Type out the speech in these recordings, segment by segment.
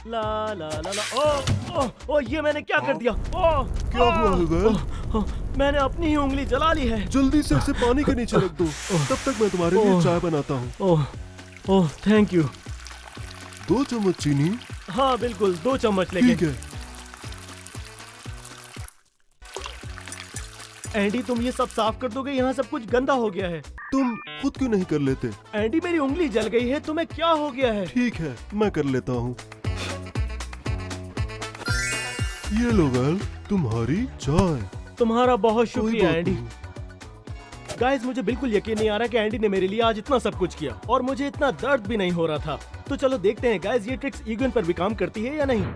ला ला ला ला। ओ ओ ओ, ये मैंने क्या कर दिया? ओ क्या हुआ है वेल? मैंने अपनी ही उंगली जला ली है। जल्दी से इसे पानी के नीचे रख दो, तब तक मैं तुम्हारे लिए चाय बनाता हूँ। ओह ओह, थैंक यू। 2 चम्मच चीनी। हाँ बिल्कुल, 2 चम्मच लेके। ठीक है। एंडी, तुम ये सब साफ कर दोगे? यहाँ सब कुछ गंदा हो गया है। तुम खुद क्यों नहीं कर लेते? एंडी, मेरी उंगली जल गई है, तुम्हें क्या हो गया है? ठीक है, मैं कर लेता हूँ। ये लो वेल, तुम्हारी चाय। तुम्हारा बहुत कोई शुक्रिया बात एंडी। नहीं। गाइस, मुझे बिल्कुल यकीन नहीं आ रहा कि एंडी ने मेरे लिए आज इतना सब कुछ किया और मुझे इतना दर्द भी नहीं हो रहा था। तो चलो देखते हैं गाइस, ये ट्रिक्स ईगन पर भी काम करती है या नहीं।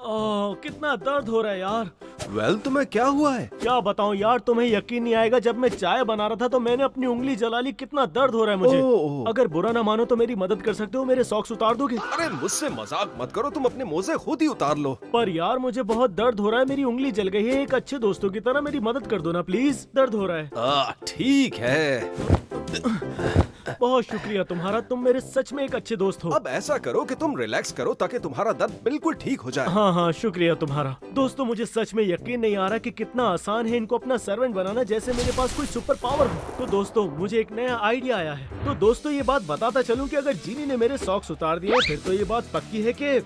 ओह, कितना दर्द हो रहा है यार। वेल, तुम्हें क्या हुआ है? क्या बताऊं यार, तुम्हें यकीन नहीं आएगा, जब मैं चाय बना रहा था तो मैंने अपनी उंगली जला ली। कितना दर्द हो रहा है मुझे। ओह। अगर बुरा ना मानो तो मेरी मदद कर सकते हो, मेरे सॉक्स उतार दोगे? अरे मुझसे मजाक मत करो, तुम अपने मोजे खुद ही उतार लो। पर यार मुझे बहुत दर्द हो रहा है, मेरी उंगली जल गई है। एक अच्छे दोस्तों की तरह मेरी मदद कर दो ना प्लीज, दर्द हो रहा है। ठीक है। बहुत शुक्रिया तुम्हारा, तुम मेरे सच में एक अच्छे दोस्त हो। अब ऐसा करो कि तुम रिलैक्स करो ताकि तुम्हारा दर्द बिल्कुल ठीक हो जाए। हाँ हाँ, शुक्रिया तुम्हारा। दोस्तों, मुझे सच में यकीन नहीं आ रहा कि कितना आसान है इनको अपना सर्वेंट बनाना, जैसे मेरे पास कोई सुपर पावर हो। तो दोस्तों, मुझे एक नया आइडिया आया है। तो दोस्तों, ये बात बताता चलूं कि अगर जीनी ने मेरे सॉक्स उतार दिए फिर तो ये बात पक्की है कि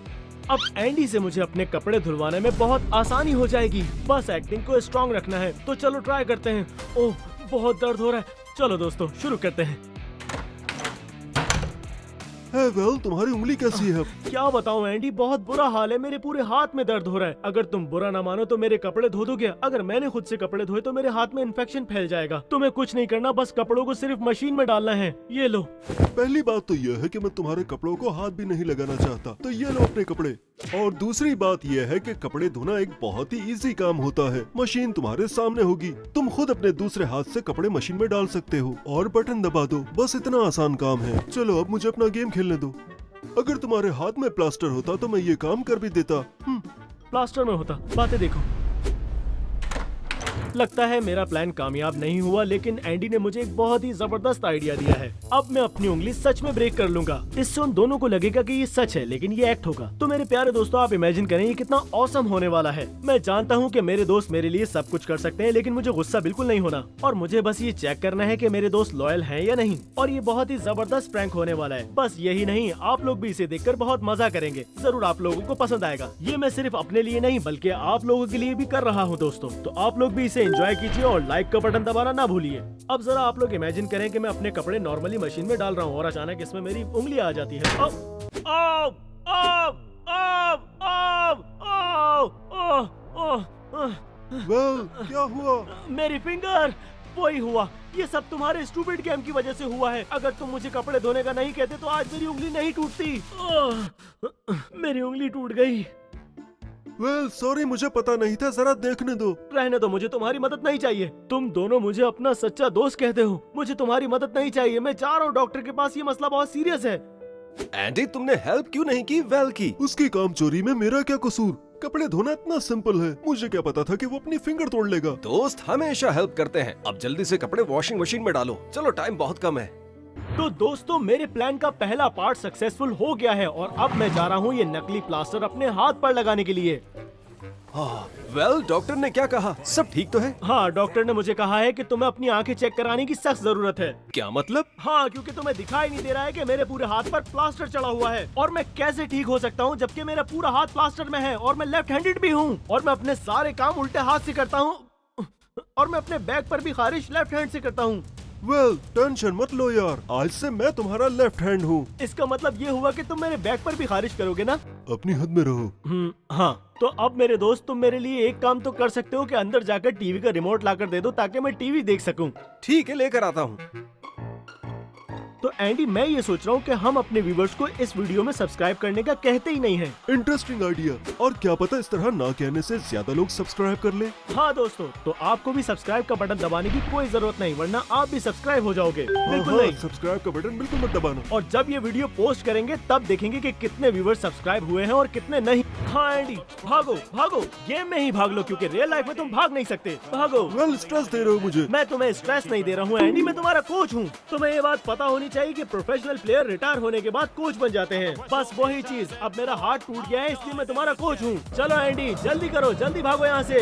अब एंडी से मुझे अपने कपड़े धुलवाने में बहुत आसानी हो जाएगी। बस एक्टिंग को स्ट्रॉन्ग रखना है। तो चलो ट्राई करते हैं। ओह, बहुत दर्द हो रहा है। चलो दोस्तों, शुरू करते हैं। वेल, तुम्हारी उंगली कैसी है? क्या बताऊं एंडी, बहुत बुरा हाल है। मेरे पूरे हाथ में दर्द हो रहा है। अगर तुम बुरा ना मानो तो मेरे कपड़े धो दोगे? अगर मैंने खुद से कपड़े धोए तो मेरे हाथ में इन्फेक्शन फैल जाएगा। तुम्हें कुछ नहीं करना, बस कपड़ों को सिर्फ मशीन में डालना है। ये लो। पहली बात तो यह है कि मैं तुम्हारे कपड़ों को हाथ भी नहीं लगाना चाहता, तो ये लो अपने कपड़े। और दूसरी बात यह है कि कपड़े धोना एक बहुत ही इजी काम होता है। मशीन तुम्हारे सामने होगी, तुम खुद अपने दूसरे हाथ से कपड़े मशीन में डाल सकते हो और बटन दबा दो। बस इतना आसान काम है। चलो अब मुझे अपना गेम खेलने दो। अगर तुम्हारे हाथ में प्लास्टर होता तो मैं ये काम कर भी देता। प्लास्टर में होता, बातें देखो। लगता है मेरा प्लान कामयाब नहीं हुआ, लेकिन एंडी ने मुझे एक बहुत ही जबरदस्त आइडिया दिया है। अब मैं अपनी उंगली सच में ब्रेक कर लूंगा। इससे उन दोनों को लगेगा कि ये सच है, लेकिन ये एक्ट होगा। तो मेरे प्यारे दोस्तों, आप इमेजिन करें ये कितना ऑसम होने वाला है। मैं जानता हूँ कि मेरे दोस्त मेरे लिए सब कुछ कर सकते हैं, लेकिन मुझे गुस्सा बिल्कुल नहीं होना और मुझे बस ये चेक करना है कि मेरे दोस्त लॉयल हैं या नहीं। और ये बहुत ही जबरदस्त प्रैंक होने वाला है। बस यही नहीं, आप लोग भी इसे देखकर बहुत मजा करेंगे। जरूर आप लोगों को पसंद आएगा। ये मैं सिर्फ अपने लिए नहीं बल्कि आप लोगों के लिए भी कर रहा हूँ दोस्तों। तो आप लोग भी इसे एंजॉय कीजिए और लाइक का बटन दबाना ना भूलिए। अब जरा आप लोग इमेजिन करें कि मैं अपने कपड़े नॉर्मली मशीन में डाल रहा हूँ और अचानक इसमें मेरी उंगली आ जाती है। वेल, क्या हुआ? मेरी फिंगर। वही हुआ, ये सब तुम्हारे स्टूपिड गेम की वजह से हुआ है। अगर तुम मुझे कपड़े धोने का नहीं कहते तो आज मेरी उंगली नहीं टूटती। मेरी उंगली टूट गई। वेल, सॉरी, मुझे पता नहीं था, जरा देखने दो। रहने दो, मुझे तुम्हारी मदद नहीं चाहिए। तुम दोनों मुझे अपना सच्चा दोस्त कहते हो, मुझे तुम्हारी मदद नहीं चाहिए। मैं जा रहा हूँ डॉक्टर के पास, ये मसला बहुत सीरियस है। एंडी, तुमने हेल्प क्यों नहीं की वेल की? उसकी काम चोरी में मेरा क्या कसूर? कपड़े धोना इतना सिंपल है, मुझे क्या पता था कि वो अपनी फिंगर तोड़ लेगा। दोस्त हमेशा हेल्प करते हैं। अब जल्दी से कपड़े वॉशिंग मशीन में डालो। चलो, टाइम बहुत कम है। तो दोस्तों, मेरे प्लान का पहला पार्ट सक्सेसफुल हो गया है और अब मैं जा रहा हूँ ये नकली प्लास्टर अपने हाथ पर लगाने के लिए। वेल, डॉक्टर ने क्या कहा? सब ठीक तो है? हाँ, डॉक्टर ने मुझे कहा है कि तुम्हें अपनी आंखें चेक कराने की सख्त जरूरत है। क्या मतलब? हाँ, क्योंकि तुम्हें दिखाई नहीं दे रहा है कि मेरे पूरे हाथ पर प्लास्टर चढ़ा हुआ है। और मैं कैसे ठीक हो सकता हूँ जबकि मेरा पूरा हाथ प्लास्टर में है और मैं लेफ्ट हैंडेड भी हूँ और मैं अपने सारे काम उल्टे हाथ से करता हूँ और मैं अपने बैग पर भी खारिश लेफ्ट हैंड से करता हूँ। वेल, टेंशन मत लो यार, आज से मैं तुम्हारा लेफ्ट हैंड हूँ। इसका मतलब ये हुआ कि तुम मेरे बैग पर भी खारिज करोगे ना? अपनी हद में रहो। हाँ, तो अब मेरे दोस्त, तुम मेरे लिए एक काम तो कर सकते हो कि अंदर जाकर टीवी का रिमोट लाकर दे दो ताकि मैं टीवी देख सकूं। ठीक है, लेकर आता हूँ। तो एंडी, मैं ये सोच रहा हूँ कि हम अपने व्यूवर्स को इस वीडियो में सब्सक्राइब करने का कहते ही नहीं है। Interesting idea. और क्या पता इस तरह ना कहने से ज्यादा लोग सब्सक्राइब कर ले। हाँ दोस्तों, तो आपको भी सब्सक्राइब का बटन दबाने की कोई जरूरत नहीं, वरना आप भी सब्सक्राइब हो जाओगे। बिल्कुल नहीं, सब्सक्राइब का बटन बिल्कुल मत दबाना। और जब ये वीडियो पोस्ट करेंगे तब देखेंगे कि कितने व्यूवर्स सब्सक्राइब हुए हैं और कितने नहीं। हाँ एंडी, भागो भागो, गेम में ही भाग लो क्योंकि रियल लाइफ में तुम भाग नहीं सकते। भागो। वेल, स्ट्रेस दे रहे हो मुझे। मैं तुम्हें स्ट्रेस नहीं दे रहा हूँ एंडी, मैं तुम्हारा कोच हूँ। तुम्हें ये बात पता होनी चाहिए कि प्रोफेशनल प्लेयर रिटायर होने के बाद कोच बन जाते हैं, बस वही चीज। अब मेरा हाथ टूट गया है, इसलिए मैं तुम्हारा कोच हूँ। चलो एंडी, जल्दी करो, जल्दी भागो यहाँ से।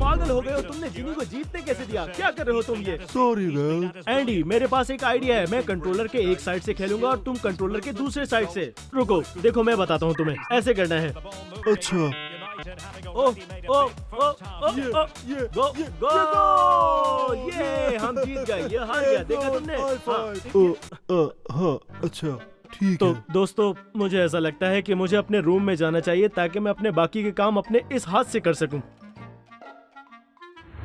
पागल हो गए हो, तुमने जिनी को जीतने कैसे दिया? क्या कर रहे हो तुम ये? Sorry well. एंडी, मेरे पास एक आइडिया है। मैं कंट्रोलर के एक साइड से खेलूंगा और तुम कंट्रोलर के दूसरे साइड से। रुको, देखो मैं बताता हूँ तुम्हें, ऐसे करना है। अच्छा ओ, ओ, ओ, ओ, ये ओ, ये गो, ये गो, ये हम जीत गए, ये हार गया, देखा तुमने? हाँ अच्छा ठीक तो है। दोस्तों, मुझे ऐसा लगता है कि मुझे अपने रूम में जाना चाहिए ताकि मैं अपने बाकी के काम अपने इस हाथ से कर सकूं।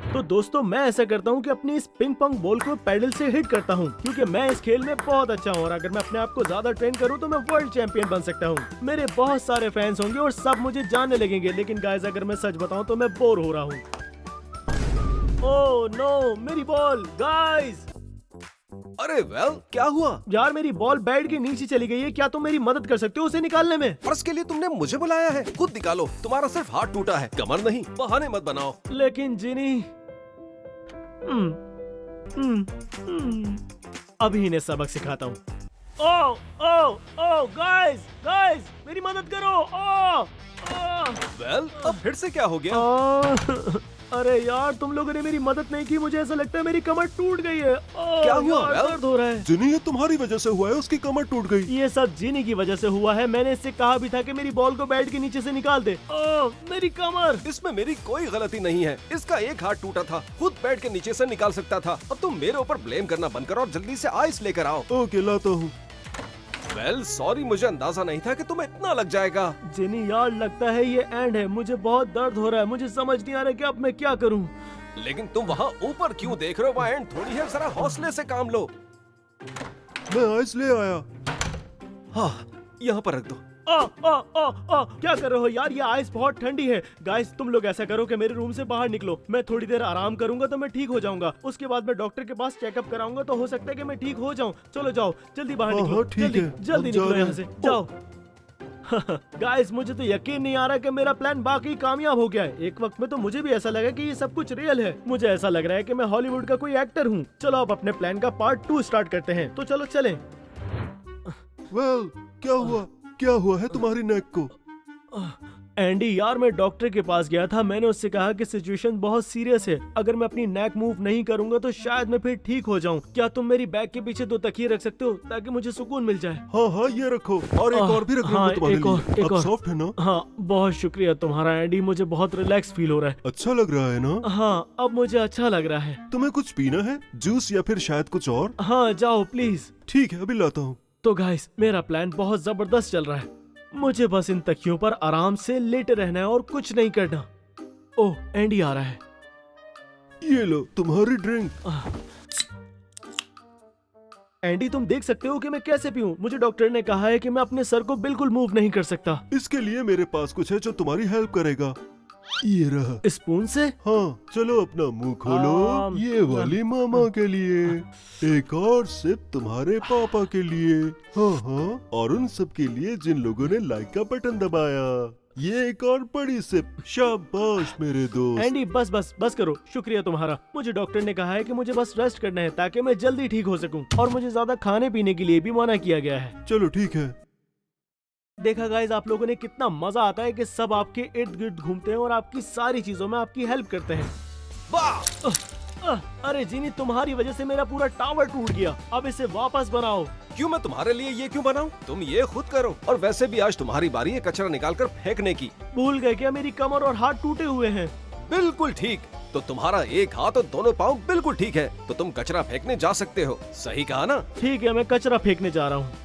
तो दोस्तों, मैं ऐसा करता हूं कि अपनी इस पिंग पोंग बॉल को पैडल से हिट करता हूं, क्योंकि मैं इस खेल में बहुत अच्छा हूं और अगर मैं अपने आप को ज्यादा ट्रेन करूं तो मैं वर्ल्ड चैंपियन बन सकता हूं। मेरे बहुत सारे फैंस होंगे और सब मुझे जानने लगेंगे, लेकिन गाइस अगर मैं सच बताऊं तो मैं बोर हो रहा हूं। ओह नो, मेरी बॉल गाइस! अरे वेल, क्या हुआ? यार, मेरी बॉल बैट के नीचे चली गई है। क्या तुम मेरी मदद कर सकते हो उसे निकालने में? और इसके लिए तुमने मुझे बुलाया है? खुद निकालो, तुम्हारा सिर्फ हाथ टूटा है, कमर नहीं। बहाने मत बनाओ। लेकिन जिनी, अभी इन्हें सबक सिखाता हूँ। ओ ओ ओ गाइस, गाइस मेरी मदद करो। वेल, अब फिर से क्या हो गया? अरे यार, तुम लोगों ने मेरी मदद नहीं की। मुझे ऐसा लगता है मेरी कमर टूट गई है। क्या हुआ? यार, दर्द हो रहा है। जिनी, ये तुम्हारी वजह से हुआ है, उसकी कमर टूट गई। ये सब जिनी की वजह से हुआ है। मैंने इससे कहा भी था कि मेरी बॉल को बैट के नीचे से निकाल दे। मेरी कमर! इसमें मेरी कोई गलती नहीं है। इसका एक हाथ टूटा था, खुद बैट के नीचे से निकाल सकता था। अब तुम मेरे ऊपर ब्लेम करना बंद करो और जल्दी से आइस लेकर आओ। ओके, लाता हूँ। वेल, सॉरी, मुझे अंदाजा नहीं था कि तुम्हें इतना लग जाएगा। जिनी यार, लगता है ये एंड है। मुझे बहुत दर्द हो रहा है। मुझे समझ नहीं आ रहा कि अब मैं क्या करूं। लेकिन तुम वहाँ ऊपर क्यों देख रहे हो? वहाँ एंड थोड़ी है, जरा हौसले से काम लो। मैं आइस ले आया। हाँ, यहाँ पर रख दो। क्या कर रहे हो यार? ये आइस बहुत ठंडी है। गाइस, तुम लोग ऐसा करो कि मेरे रूम से बाहर निकलो। मैं थोड़ी देर आराम करूंगा तो मैं ठीक हो जाऊंगा। उसके बाद मैं डॉक्टर के पास चेकअप कराऊंगा तो हो सकता है कि मैं ठीक हो जाऊं। चलो जाओ, जल्दी बाहर हाँ, निकलो। ठीक जल्दी है, जल्दी हम जा निकलो रहे यहाँ से, हैं। जाओ। गाइस, मुझे तो यकीन नहीं आ रहा कि मेरा प्लान वाकई कामयाब हो गया है। एक वक्त में तो मुझे भी ऐसा लगा कि ये सब कुछ रियल है। मुझे ऐसा लग रहा है कि मैं हॉलीवुड का कोई एक्टर हूँ। चलो अब अपने प्लान का पार्ट 2 स्टार्ट करते हैं। तो चलो चलें। वेल, क्या हुआ है तुम्हारी नेक को? एंडी यार, मैं डॉक्टर के पास गया था। मैंने उससे कहा कि सिचुएशन बहुत सीरियस है। अगर मैं अपनी नेक मूव नहीं करूंगा तो शायद मैं फिर ठीक हो जाऊं। क्या तुम मेरी बैग के पीछे 2 तकिए रख सकते हो ताकि मुझे सुकून मिल जाए? हाँ हाँ, ये रखो। और एक और भी रख लूंगा हाँ, तुम्हारे एक और, लिए। एक अब और। सॉफ्ट है ना? हाँ, बहुत शुक्रिया तुम्हारा एंडी। मुझे बहुत रिलैक्स फील हो रहा है। अच्छा लग रहा है ना? हाँ, अब मुझे अच्छा लग रहा है। तुम्हें कुछ पीना है? जूस या फिर शायद कुछ और? हाँ, जाओ प्लीज। ठीक है, अभी लाता हूँ। तो गाइस, मेरा प्लान बहुत जबरदस्त चल रहा है। मुझे बस इन तकियों पर आराम से लेटे रहना है और कुछ नहीं करना। ओह, एंडी आ रहा है। ये लो तुम्हारी ड्रिंक। एंडी, तुम देख सकते हो कि मैं कैसे पीऊं। मुझे डॉक्टर ने कहा है कि मैं अपने सर को बिल्कुल मूव नहीं कर सकता। इसके लिए मेरे पास कुछ है जो तुम्हारी हेल्प करेगा। ये रहा। स्पून से? हाँ, चलो अपना मुंह खोलो। ये वाली मामा के लिए, एक और सिप तुम्हारे पापा के लिए, हाँ हाँ, और उन सब के लिए जिन लोगों ने लाइक का बटन दबाया। ये एक और बड़ी सिप। शाबाश मेरे दोस्त। एंडी, बस बस बस करो। शुक्रिया तुम्हारा। मुझे डॉक्टर ने कहा है कि मुझे बस रेस्ट करना है ताकि मैं जल्दी ठीक हो सकूं, और मुझे ज्यादा खाने पीने के लिए भी मना किया गया है। चलो ठीक है। देखा गाइस, आप लोगों ने कितना मजा आता है कि सब आपके इर्द गिर्द घूमते हैं और आपकी सारी चीजों में आपकी हेल्प करते हैं। वाह! अरे जिनी, तुम्हारी वजह से मेरा पूरा टावर टूट गया। अब इसे वापस बनाओ। क्यों मैं तुम्हारे लिए ये क्यों बनाऊं? तुम ये खुद करो। और वैसे भी आज तुम्हारी बारी है कचरा निकालकर फेंकने की। भूल गए क्या मेरी कमर और हाथ टूटे हुए हैं? बिल्कुल ठीक। तो तुम्हारा एक हाथ और दोनों पाँव बिल्कुल ठीक है, तो तुम कचरा फेंकने जा सकते हो। सही कहा ना? ठीक है, मैं कचरा फेंकने जा रहा हूँ।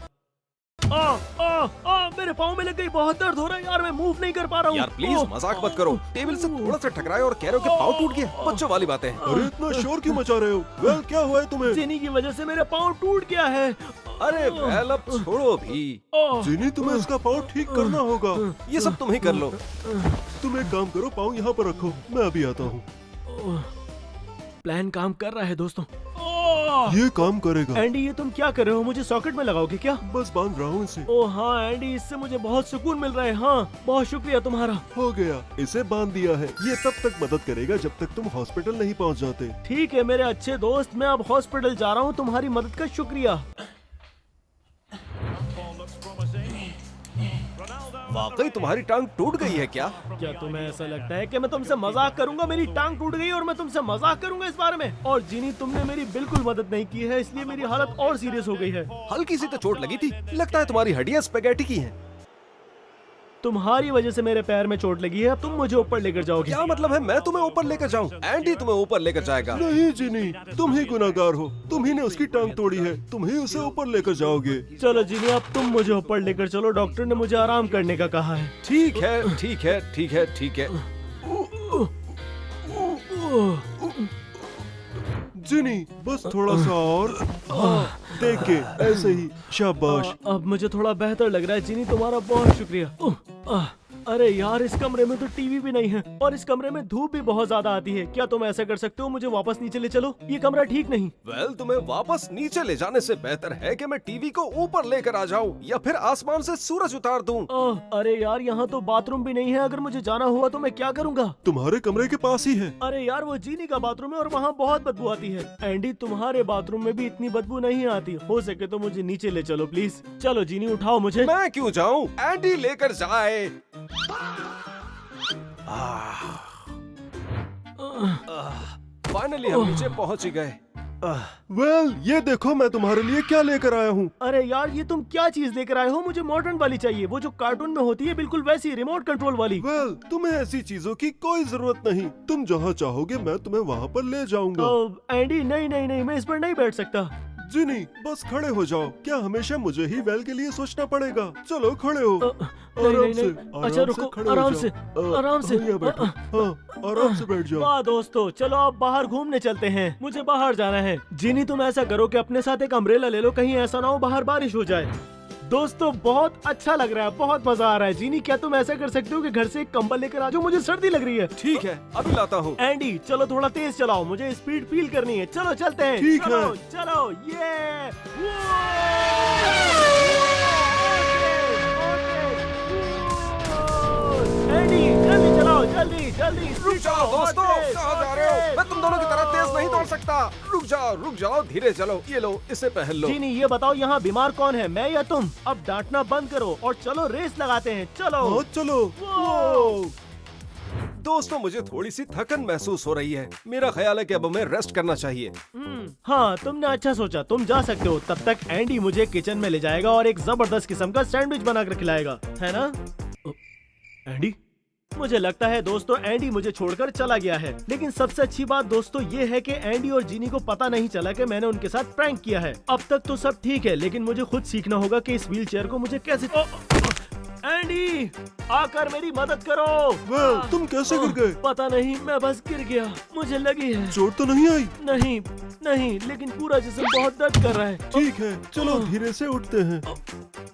मेरे पाँव में लग गई। बहुत दर्द हो रहा है यार, मैं मूव नहीं कर पा रहा हूँ। यार प्लीज मजाक मत करो। टेबल से थोड़ा सा टकराए और कह रहे हो कि पाँव टूट गया। बच्चों वाली बातें हैं। अरे इतना शोर क्यों मचा रहे हो? वेल, क्या हुआ है तुम्हें? जिनी की वजह से मेरा पाँव टूट गया है। अरे वेल, अब छोड़ो भी। जिनी, तुम्हें इसका पाँव ठीक करना होगा। ये सब तुम ही कर लो। तुम एक काम करो, पाँव यहाँ पर रखो, मैं अभी आता हूँ। प्लान काम कर रहा है दोस्तों। ये काम करेगा। एंडी ये तुम क्या कर रहे हो? मुझे सॉकेट में लगाओगे क्या? बस बांध रहा हूँ इसे। ओ हाँ एंडी, इससे मुझे बहुत सुकून मिल रहा है। हाँ बहुत शुक्रिया तुम्हारा। हो गया, इसे बांध दिया है। ये तब तक मदद करेगा जब तक तुम हॉस्पिटल नहीं पहुँच जाते। ठीक है मेरे अच्छे दोस्त, मैं अब हॉस्पिटल जा रहा हूँ। तुम्हारी मदद का शुक्रिया। वाकई तुम्हारी टांग टूट गई है क्या? क्या तुम्हें ऐसा लगता है कि मैं तुमसे मजाक करूंगा? मेरी टांग टूट गई और मैं तुमसे मजाक करूंगा इस बारे में? और जीनी तुमने मेरी बिल्कुल मदद नहीं की है, इसलिए मेरी हालत और सीरियस हो गई है। हल्की सी तो चोट लगी थी, लगता है तुम्हारी हड्डियां स्पेगेटी की हैं। तुम्हारी वजह से मेरे पैर में चोट लगी है, अब तुम मुझे ऊपर लेकर जाओगे। क्या मतलब है मैं तुम्हें ऊपर लेकर जाऊं? एंडी तुम्हें ऊपर लेकर जाएगा। नहीं जिनी, तुम ही गुनाहगार हो। तुम ही ने उसकी टांग तोड़ी है, तुम ही उसे ऊपर लेकर जाओगे। चलो जीनी अब तुम मुझे ऊपर लेकर चलो, डॉक्टर ने मुझे आराम करने का कहा है। ठीक है ठीक है ठीक है ठीक है। जिनी बस थोड़ा सा और। देख के ऐसे ही, शाबाश। अब मुझे थोड़ा बेहतर लग रहा है जीनी, तुम्हारा बहुत शुक्रिया। अरे यार इस कमरे में तो टीवी भी नहीं है और इस कमरे में धूप भी बहुत ज्यादा आती है। क्या तुम ऐसा कर सकते हो, मुझे वापस नीचे ले चलो? ये कमरा ठीक नहीं। वेल तुम्हें वापस नीचे ले जाने से बेहतर है कि मैं टीवी को ऊपर लेकर आ जाऊं या फिर आसमान से सूरज उतार दूं। अरे यार यहाँ तो बाथरूम भी नहीं है। अगर मुझे जाना हुआ तो मैं क्या करूँगा? तुम्हारे कमरे के पास ही है। अरे यार वो जीनी का बाथरूम है और वहाँ बहुत बदबू आती है। एंडी तुम्हारे बाथरूम में भी इतनी बदबू नहीं आती। हो सके तो मुझे नीचे ले चलो प्लीज। चलो जीनी उठाओ मुझे। मैं क्यों जाऊं, एंडी लेकर जाए। फाइनली हम नीचे पहुंच ही गए। वेल ये देखो मैं तुम्हारे लिए क्या लेकर आया हूँ। अरे यार ये तुम क्या चीज लेकर आए हो? मुझे मॉडर्न वाली चाहिए, वो जो कार्टून में होती है, बिल्कुल वैसी रिमोट कंट्रोल वाली। वेल तुम्हें ऐसी चीजों की कोई जरूरत नहीं। तुम जहाँ चाहोगे मैं तुम्हें वहाँ पर ले जाऊंगा। एंडी नहीं नहीं नहीं, मैं इस पर नहीं बैठ सकता। जिनी बस खड़े हो जाओ। क्या हमेशा मुझे ही वेल के लिए सोचना पड़ेगा? चलो खड़े हो। आराम से, अच्छा रुको, खड़े हो आराम जाओ। से आराम से। यहाँ बैठो। हाँ आराम से बैठ जाओ। वाह दोस्तों, चलो अब बाहर घूमने चलते हैं। मुझे बाहर जाना है। जिनी तुम ऐसा करो कि अपने साथ एक अम्ब्रेला ले लो, कहीं ऐसा ना हो बाहर बारिश हो जाए। दोस्तों बहुत अच्छा लग रहा है, बहुत मजा आ रहा है। जीनी क्या तुम ऐसा कर सकते हो कि घर से एक कंबल लेकर आ जाओ? मुझे सर्दी लग रही है। ठीक है अभी लाता हूँ। एंडी चलो थोड़ा तेज चलाओ, मुझे स्पीड फील करनी है। चलो चलते हैं। ठीक चलो, है। चलो ये एंडी जल्दी चलाओ, जल्दी जल्दी। रुक जाओ दोस्तों, कहाँ जा रहे हो? मैं तुम दोनों की तरह तेज नहीं दौड़ सकता। रुक जाओ धीरे चलो। ये लो इसे पहन लो। जीनी ये बताओ यहाँ बीमार कौन है, मैं या तुम? अब डांटना बंद करो और चलो रेस लगाते हैं। चलो हाँ चलो। वो। दोस्तों मुझे थोड़ी सी थकन महसूस हो रही है। मेरा ख्याल है कि अब हमें रेस्ट करना चाहिए। हाँ तुमने अच्छा सोचा, तुम जा सकते हो। तब तक एंडी मुझे किचन में ले जाएगा और एक जबरदस्त किस्म का सैंडविच बनाकर खिलाएगा, है ना? एंडी मुझे लगता है दोस्तों एंडी मुझे छोड़कर चला गया है। लेकिन सबसे अच्छी बात दोस्तों ये है कि एंडी और जीनी को पता नहीं चला कि मैंने उनके साथ प्रैंक किया है। अब तक तो सब ठीक है, लेकिन मुझे खुद सीखना होगा कि इस व्हील चेयर को मुझे कैसे। एंडी आकर मेरी मदद करो। वेल तुम कैसे गिर गए? पता नहीं, मैं बस गिर गया। मुझे लगी है। चोट तो नहीं आई? नहीं नहीं, लेकिन पूरा जिस्म बहुत दर्द कर रहा है। ठीक है चलो धीरे से उठते हैं।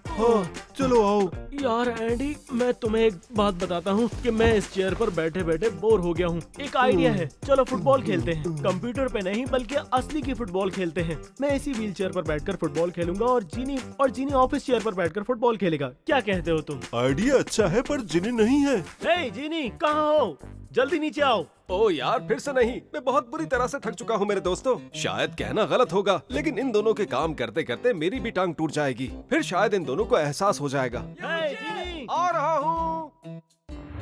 हाँ चलो आओ। यार एंडी मैं तुम्हें एक बात बताता हूँ कि मैं इस चेयर पर बैठे बैठे बोर हो गया हूँ। एक आइडिया है, चलो फुटबॉल खेलते हैं। कंप्यूटर पे नहीं बल्कि असली की फुटबॉल खेलते हैं। मैं इसी व्हील चेयर पर बैठकर फुटबॉल खेलूंगा और जीनी ऑफिस चेयर पर बैठकर फुटबॉल खेलेगा। क्या कहते हो तुम? आइडिया अच्छा है पर जिनी नहीं है। हे जीनी कहाँ हो? जल्दी नीचे आओ। ओ यार फिर से नहीं, मैं बहुत बुरी तरह से थक चुका हूँ मेरे दोस्तों। शायद कहना गलत होगा लेकिन इन दोनों के काम करते करते मेरी भी टांग टूट जाएगी। फिर शायद इन दोनों को एहसास हो जाएगा। हे जीनी आ रहा हूँ।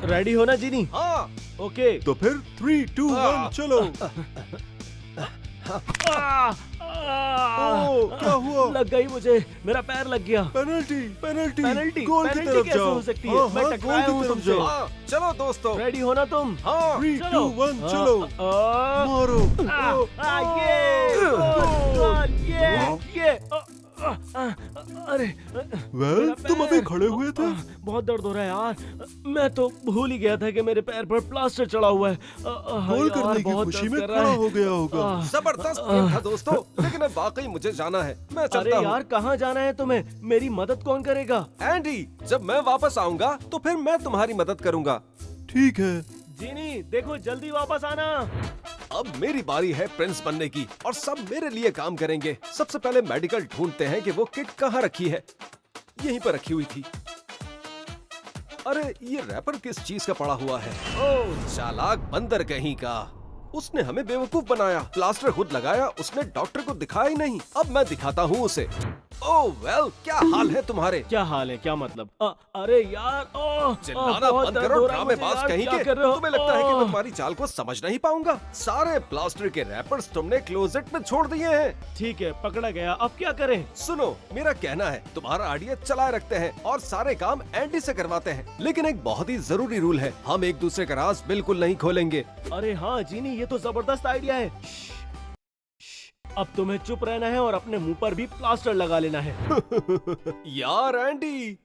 रेडी हो ना जीनी? हाँ ओके। तो फिर 3, 2, 1 चलो। ओह क्या हुआ? लग गई मुझे, मेरा पैर लग गया। पेनल्टी पेनल्टी पेनल्टी गोल की पेनल्टी तरफ कैसे जाओ। हो सकती है? हाँ, मैं हाँ, टकराया गोल हूँ की तरफ तुमसे। जाओ। हाँ चलो दोस्तों। रेडी हो ना तुम? हाँ 3, चलो। 2, 1 चलो। मारो। अरे वेल मेरा तुम अभी पैर। खड़े हुए थे। बहुत दर्द हो रहा है यार। मैं तो भूल ही गया था कि मेरे पैर पर प्लास्टर चढ़ा हुआ है। गोल यार, करने की बहुत खुशी दर्द में कर रहा खड़ा है। हो गया होगा। जबरदस्त गेम था दोस्तों, लेकिन अब वाकई मुझे जाना है। मैं अरे चलता हूँ। यार कहाँ जाना है तुम्हें? मेरी मदद कौन करेगा? एंडी जब मैं वापस आऊंगा तो फिर मैं तुम्हारी मदद करूंगा। ठीक है। जीनी देखो जल्दी वापस आना। अब मेरी बारी है प्रिंस बनने की और सब मेरे लिए काम करेंगे। सबसे पहले मेडिकल ढूंढते हैं कि वो किट कहाँ रखी है। यहीं पर रखी हुई थी। अरे ये रैपर किस चीज का पड़ा हुआ है? ओह चालाक बंदर कहीं का, उसने हमें बेवकूफ बनाया। प्लास्टर खुद लगाया, उसने डॉक्टर को दिखाया ही नहीं। अब मैं दिखाता हूँ उसे। ओह वेल, क्या हाल है तुम्हारे? क्या हाल है? क्या मतलब? अरे यार, चिल्लाना बहुत बंद दर्द करो, हो रहा है मुझे ड्रामेबाज यार, कहीं क्या के। कर रहे हो? तुम्हें लगता है कि मैं तुम्हारी चाल को समझ नहीं पाऊंगा? सारे प्लास्टर के रैपर्स तुमने क्लोजेट में छोड़ दिए हैं। ठीक है, पकड़ा गया। अब क्या करें? सुनो, मेरा कहना है तुम्हारा आइडिया चलाए रखते हैं और सारे काम एंडी से करवाते हैं, लेकिन एक बहुत ही जरूरी रूल है, हम एक दूसरे का राज बिल्कुल नहीं खोलेंगे। अरे हाँ जीनी, ये तो जबरदस्त आइडिया है। अब तुम्हें चुप रहना है और अपने मुंह पर भी प्लास्टर लगा लेना है। यार एंडी,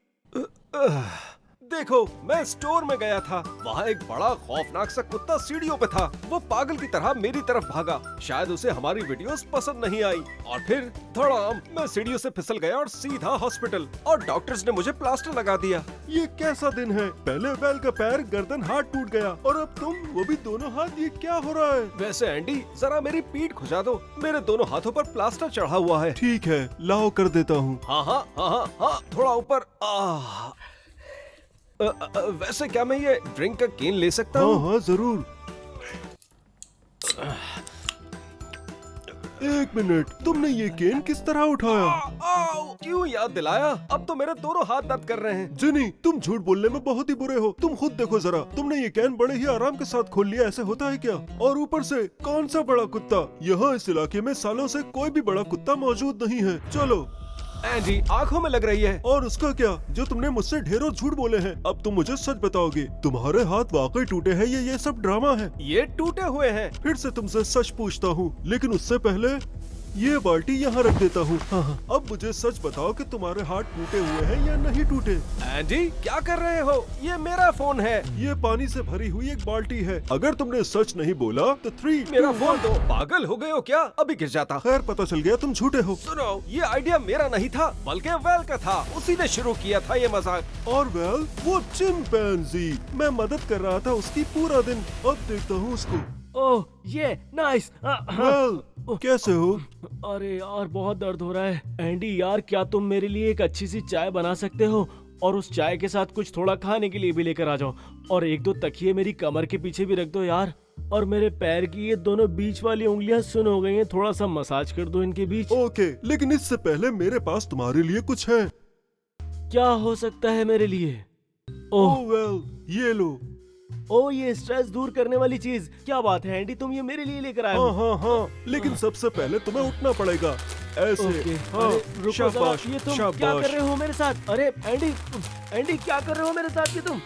देखो मैं स्टोर में गया था, वहाँ एक बड़ा खौफनाक सा कुत्ता सीढ़ियों पे था। वो पागल की तरह मेरी तरफ भागा। शायद उसे हमारी वीडियोस पसंद नहीं आई और फिर धड़ाम मैं सीढ़ियों से फिसल गया और सीधा हॉस्पिटल, और डॉक्टर्स ने मुझे प्लास्टर लगा दिया। ये कैसा दिन है? पहले बैल का पैर, गर्दन, हाथ टूट गया और अब तुम, वो भी दोनों हाथ। ये क्या हो रहा है? वैसे एंडी, जरा मेरी पीठ खुजा दो, मेरे दोनों हाथों पर प्लास्टर चढ़ा हुआ है। ठीक है, लाओ कर देता हूँ। हाँ हाँ हाँ हाँ हाँ, थोड़ा ऊपर। वैसे क्या मैं ये ड्रिंक का केन ले सकता हूँ? हाँ हाँ जरूर। एक मिनट, तुमने ये केन किस तरह उठाया? क्यों याद दिलाया? अब तो मेरे दोनों हाथ दर्द कर रहे हैं। जिनी, तुम झूठ बोलने में बहुत ही बुरे हो। तुम खुद देखो जरा, तुमने ये कैन बड़े ही आराम के साथ खोल लिया। ऐसे होता है क्या? और ऊपर से कौन सा बड़ा कुत्ता? यहाँ इस इलाके में सालों से कोई भी बड़ा कुत्ता मौजूद नहीं है। चलो। एंडी, आंखों में लग रही है। और उसका क्या, जो तुमने मुझसे ढेरों झूठ बोले हैं। अब तुम मुझे सच बताओगे, तुम्हारे हाथ वाकई टूटे हैं? ये सब ड्रामा है? ये टूटे हुए हैं। फिर से तुमसे सच पूछता हूँ, लेकिन उससे पहले ये बाल्टी यहाँ रख देता हूँ। हाँ, अब मुझे सच बताओ कि तुम्हारे हाथ टूटे हुए हैं या नहीं टूटे? एंडी, क्या कर रहे हो? ये मेरा फोन है। ये पानी से भरी हुई एक बाल्टी है। अगर तुमने सच नहीं बोला तो 3, मेरा 2, फोन दो। पागल हो गए हो क्या? अभी गिर जाता। खैर, पता चल गया तुम झूठे हो। सुनो, ये आइडिया मेरा नहीं था, बल्कि वेल का था। उसी ने शुरू किया था ये मजाक। और वेल, वो चिंपैंजी, मैं मदद कर रहा था उसकी पूरा दिन। अब देखता हूँ उसको। ओह ये नाइस। वेल, कैसे हो? अरे यार, बहुत दर्द हो रहा है। एंडी यार, क्या तुम मेरे लिए एक अच्छी सी चाय बना सकते हो? और उस चाय के साथ कुछ थोड़ा खाने के लिए भी लेकर आ जाओ। और 1-2 तकिए मेरी कमर के पीछे भी रख दो यार। और मेरे पैर की ये दोनों बीच वाली उंगलियां सुन हो गई हैं, थोड़ा सा मसाज कर दो इनके बीच। ओके, लेकिन इससे पहले मेरे पास तुम्हारे लिए कुछ है। क्या हो सकता है मेरे लिए? ओह ओह वेल, ये लो। ओह, ये स्ट्रेस दूर करने वाली चीज। क्या बात है एंडी, तुम ये मेरे लिए लेकर आए हो? हाँ हाँ हाँ, लेकिन सबसे पहले तुम्हें उठना पड़ेगा। ऐसे। ओके, हाँ, अरे रुको जरा, शाबाश, ये तुम शाबाश। क्या कर रहे हो मेरे साथ? अरे एंडी, एंडी क्या कर रहे हो मेरे साथ ये तुम?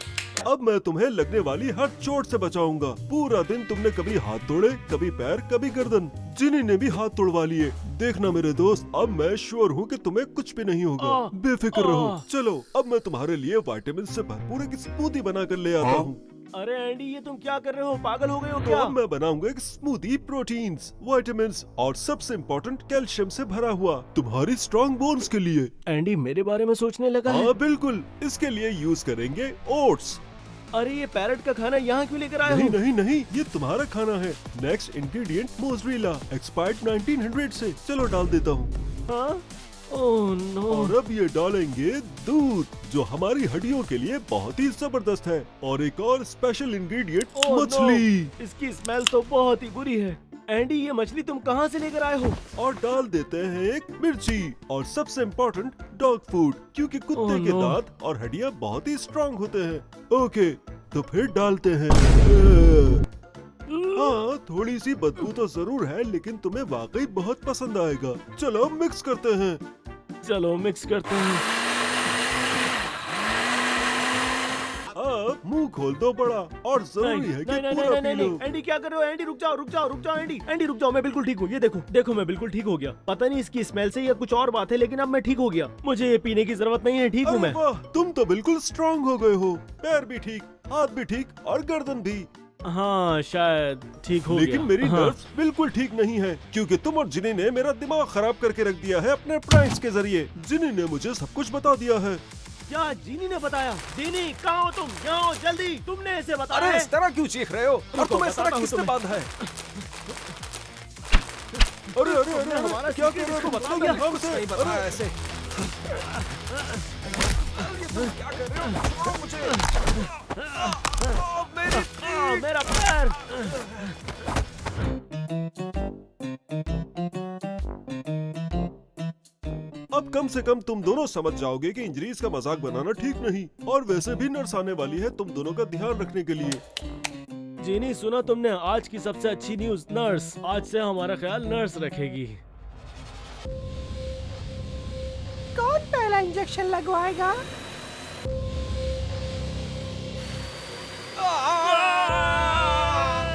अब मैं तुम्हें लगने वाली हर चोट से बचाऊंगा। पूरा दिन तुमने कभी हाथ तोड़े, कभी पैर, कभी गर्दन। जिनी ने भी हाथ तोड़वा लिए। देखना मेरे दोस्त, अब मैं श्योर हूँ कि तुम्हें कुछ भी नहीं होगा। बेफिक्र रहो। चलो, अब मैं तुम्हारे लिए विटामिन से भरपूर एक स्मूदी बना कर ले आता हूँ। अरे एंडी, ये तुम क्या कर रहे हो? पागल हो गए हो तो क्या? अब मैं बनाऊंगा एक स्मूदी प्रोटीन्स, विटामिन्स और सबसे इम्पोर्टेंट कैल्शियम से भरा हुआ, तुम्हारी स्ट्रॉन्ग बोन्स के लिए। एंडी मेरे बारे में सोचने लगा है? हाँ बिल्कुल, इसके लिए यूज करेंगे ओट्स। अरे ये पैरट का खाना यहाँ क्यों लेकर आए नहीं हो? नहीं नहीं, ये तुम्हारा खाना है। नेक्स्ट इंग्रेडिएंट मोजरेला, एक्सपायर्ड 1900 से। चलो डाल देता हूँ। हाँ? Oh no. और अब ये डालेंगे दूध, जो हमारी हड्डियों के लिए बहुत ही जबरदस्त है। और एक और स्पेशल इंग्रेडिएंट, ओह नो, मछली। इसकी स्मेल तो बहुत ही बुरी है। एंडी, ये मछली तुम कहाँ से लेकर आए हो? और डाल देते हैं एक मिर्ची और सबसे इम्पोर्टेंट डॉग फूड, क्योंकि कुत्ते ओह के नो। दांत और हड्डियां बहुत ही स्ट्रांग होते हैं। ओके, तो फिर डालते हैं। हाँ, थोड़ी सी बदबू तो जरूर है, लेकिन तुम्हें वाकई बहुत पसंद आएगा। चलो मिक्स करते हैं। चलो मिक्स करते हैं। अब मुंह खोल दो बड़ा, और जरूरी है कि नहीं नहीं पूरा नहीं पी लो। नहीं, एंडी क्या कर रहे हो? एंडी रुक जाओ रुक जाओ रुक जाओ। एंडी एंडी रुक जाओ, मैं बिल्कुल ठीक हूँ। ये देखो देखो, मैं बिल्कुल ठीक हो गया। पता नहीं इसकी स्मेल से या कुछ और बात है, लेकिन अब मैं ठीक हो गया। मुझे ये पीने की जरूरत नहीं है, ठीक हूँ अरे मैं। वाह, तुम तो बिल्कुल स्ट्रांग हो गए हो। पैर भी ठीक, हाथ भी ठीक और गर्दन भी। हाँ शायद ठीक हो लेकिन गया। मेरी हाँ। नर्व्स बिल्कुल ठीक नहीं है, क्योंकि तुम और जिनी ने मेरा दिमाग खराब करके रख दिया है अपने प्राइस के जरिए। जिनी ने मुझे सब कुछ बता दिया है। क्या जीनी ने बताया? जीनी कहाँ हो तुम? यहाँ हो जल्दी, तुमने ऐसे बताया अरे है। इस तरह क्यों चीख रहे हो? और रुको, तुम्हें इस तरह बताता हूँ किसने तुम्हें। बांधा है? अरे अरे अरे हमारा क्या secret कर रहे हो? इसको बताओ बताया। ध्यान से। नहीं बताया अरे ऐसे क्या कर रहे हो? छोड़ो मुझे। मेरा पैर। अब कम से कम तुम दोनों समझ जाओगे कि इंजरीज का मजाक बनाना ठीक नहीं। और वैसे भी नर्स आने वाली है तुम दोनों का ध्यान रखने के लिए। जीनी, सुना तुमने? आज की सबसे अच्छी न्यूज, नर्स आज से हमारा ख्याल नर्स रखेगी। कौन पहला इंजेक्शन लगवाएगा?